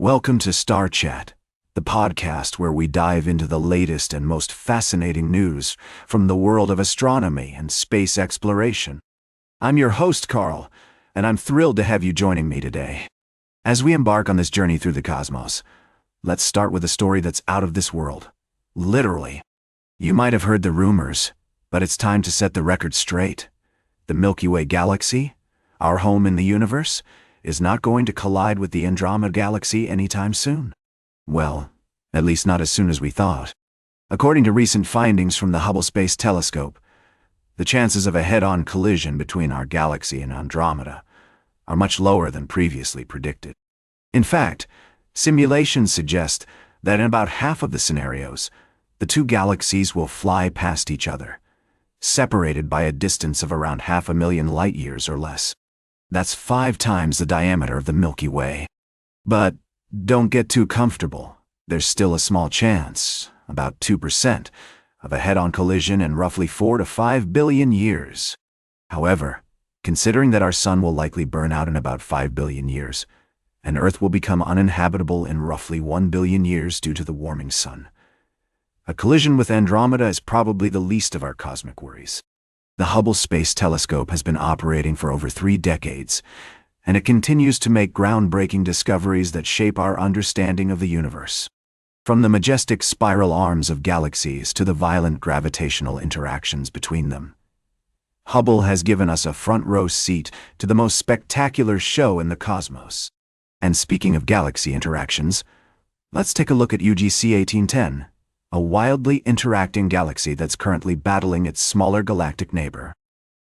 Welcome to Star Chat, the podcast where we dive into the latest and most fascinating news from the world of astronomy and space exploration. I'm your host, Carl, and I'm thrilled to have you joining me today. As we embark on this journey through the cosmos, let's start with a story that's out of this world. Literally. You might have heard the rumors, but it's time to set the record straight. The Milky Way galaxy, our home in the universe, is not going to collide with the Andromeda galaxy anytime soon. Well, at least not as soon as we thought. According to recent findings from the Hubble Space Telescope, the chances of a head-on collision between our galaxy and Andromeda are much lower than previously predicted. In fact, simulations suggest that in about half of the scenarios, the two galaxies will fly past each other, separated by a distance of around 500,000 light-years or less. That's 5 times the diameter of the Milky Way. But don't get too comfortable. There's still a small chance, about 2%, of a head-on collision in roughly 4 to 5 billion years. However, considering that our sun will likely burn out in about 5 billion years, and Earth will become uninhabitable in roughly 1 billion years due to the warming sun, a collision with Andromeda is probably the least of our cosmic worries. The Hubble Space Telescope has been operating for over 3 decades, and it continues to make groundbreaking discoveries that shape our understanding of the universe. From the majestic spiral arms of galaxies to the violent gravitational interactions between them, Hubble has given us a front-row seat to the most spectacular show in the cosmos. And speaking of galaxy interactions, let's take a look at UGC 1810. A wildly interacting galaxy that's currently battling its smaller galactic neighbor.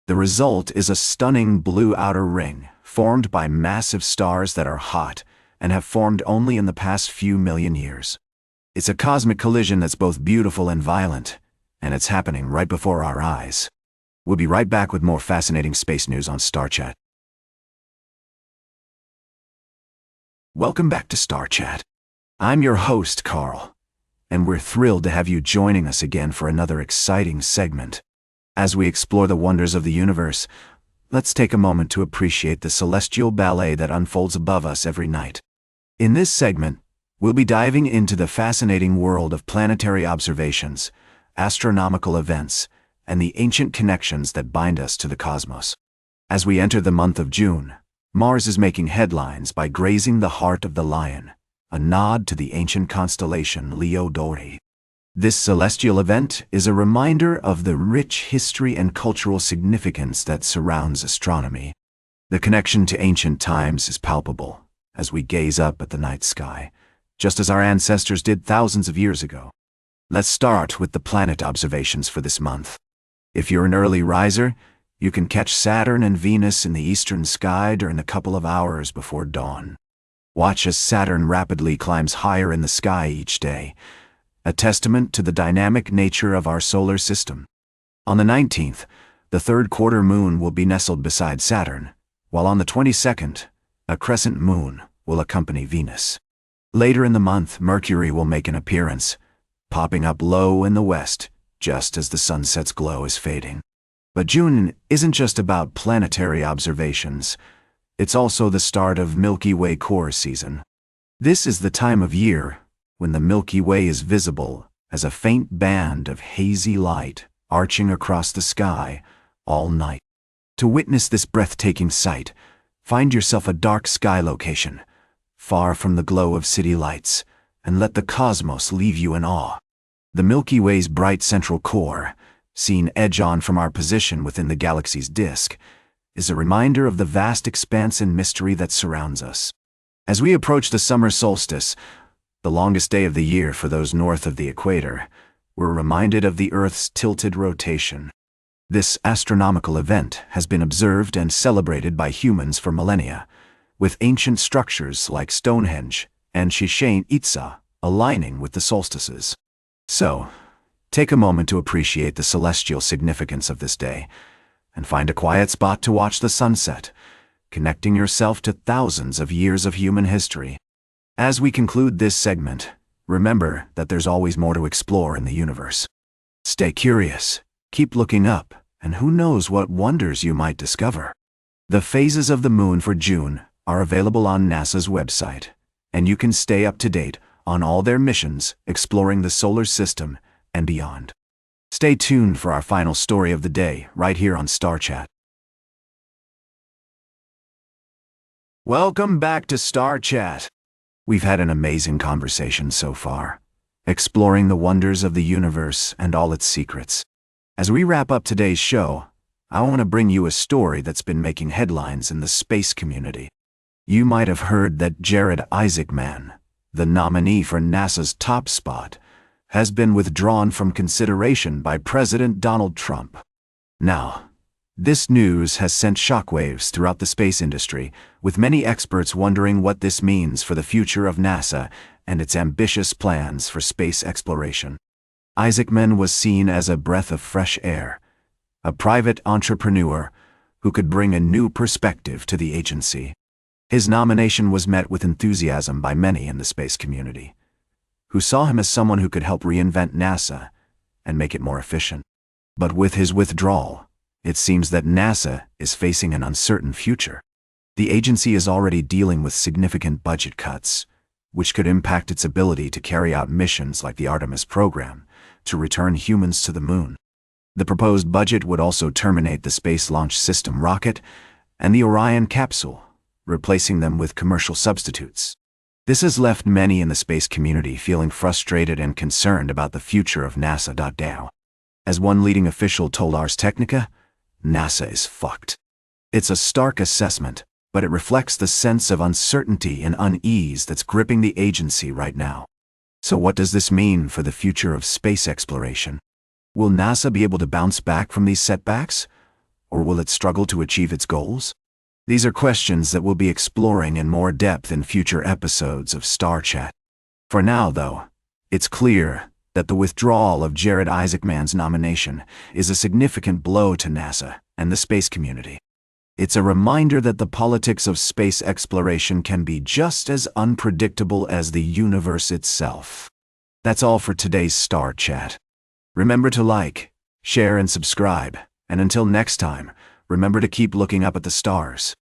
The result is a stunning blue outer ring, formed by massive stars that are hot and have formed only in the past few million years. It's a cosmic collision that's both beautiful and violent, and it's happening right before our eyes. We'll be right back with more fascinating space news on Star Chat. Welcome back to Star Chat. I'm your host, Carl, and we're thrilled to have you joining us again for another exciting segment. As we explore the wonders of the universe, let's take a moment to appreciate the celestial ballet that unfolds above us every night. In this segment, we'll be diving into the fascinating world of planetary observations, astronomical events, and the ancient connections that bind us to the cosmos. As we enter the month of June, Mars is making headlines by grazing the heart of the lion, a nod to the ancient constellation Leo Dori. This celestial event is a reminder of the rich history and cultural significance that surrounds astronomy. The connection to ancient times is palpable as we gaze up at the night sky, just as our ancestors did thousands of years ago. Let's start with the planet observations for this month. If you're an early riser, you can catch Saturn and Venus in the eastern sky during a couple of hours before dawn. Watch as Saturn rapidly climbs higher in the sky each day, a testament to the dynamic nature of our solar system. On the 19th, the third quarter moon will be nestled beside Saturn, while on the 22nd, a crescent moon will accompany Venus. Later in the month, Mercury will make an appearance, popping up low in the west, just as the sunset's glow is fading. But June isn't just about planetary observations. It's also the start of Milky Way core season. This is the time of year when the Milky Way is visible as a faint band of hazy light arching across the sky all night. To witness this breathtaking sight, find yourself a dark sky location, far from the glow of city lights, and let the cosmos leave you in awe. The Milky Way's bright central core, seen edge-on from our position within the galaxy's disk, is a reminder of the vast expanse and mystery that surrounds us. As we approach the summer solstice, the longest day of the year for those north of the equator, we're reminded of the Earth's tilted rotation. This astronomical event has been observed and celebrated by humans for millennia, with ancient structures like Stonehenge and Chichén Itzá aligning with the solstices. So, take a moment to appreciate the celestial significance of this day, and find a quiet spot to watch the sunset, connecting yourself to thousands of years of human history. As we conclude this segment, remember that there's always more to explore in the universe. Stay curious, keep looking up, and who knows what wonders you might discover. The phases of the moon for June are available on NASA's website, and you can stay up to date on all their missions exploring the solar system and beyond. Stay tuned for our final story of the day right here on Star Chat. Welcome back to Star Chat. We've had an amazing conversation so far, exploring the wonders of the universe and all its secrets. As we wrap up today's show, I want to bring you a story that's been making headlines in the space community. You might have heard that Jared Isaacman, the nominee for NASA's top spot, has been withdrawn from consideration by President Donald Trump. Now, this news has sent shockwaves throughout the space industry, with many experts wondering what this means for the future of NASA and its ambitious plans for space exploration. Isaacman was seen as a breath of fresh air, a private entrepreneur who could bring a new perspective to the agency. His nomination was met with enthusiasm by many in the space community, who saw him as someone who could help reinvent NASA and make it more efficient. But with his withdrawal, it seems that NASA is facing an uncertain future. The agency is already dealing with significant budget cuts, which could impact its ability to carry out missions like the Artemis program to return humans to the moon. The proposed budget would also terminate the Space Launch System rocket and the Orion capsule, replacing them with commercial substitutes. This has left many in the space community feeling frustrated and concerned about the future of NASA. As one leading official told Ars Technica, NASA is fucked. It's a stark assessment, but it reflects the sense of uncertainty and unease that's gripping the agency right now. So what does this mean for the future of space exploration? Will NASA be able to bounce back from these setbacks, or will it struggle to achieve its goals? These are questions that we'll be exploring in more depth in future episodes of Star Chat. For now, though, it's clear that the withdrawal of Jared Isaacman's nomination is a significant blow to NASA and the space community. It's a reminder that the politics of space exploration can be just as unpredictable as the universe itself. That's all for today's Star Chat. Remember to like, share, and subscribe, and until next time, remember to keep looking up at the stars.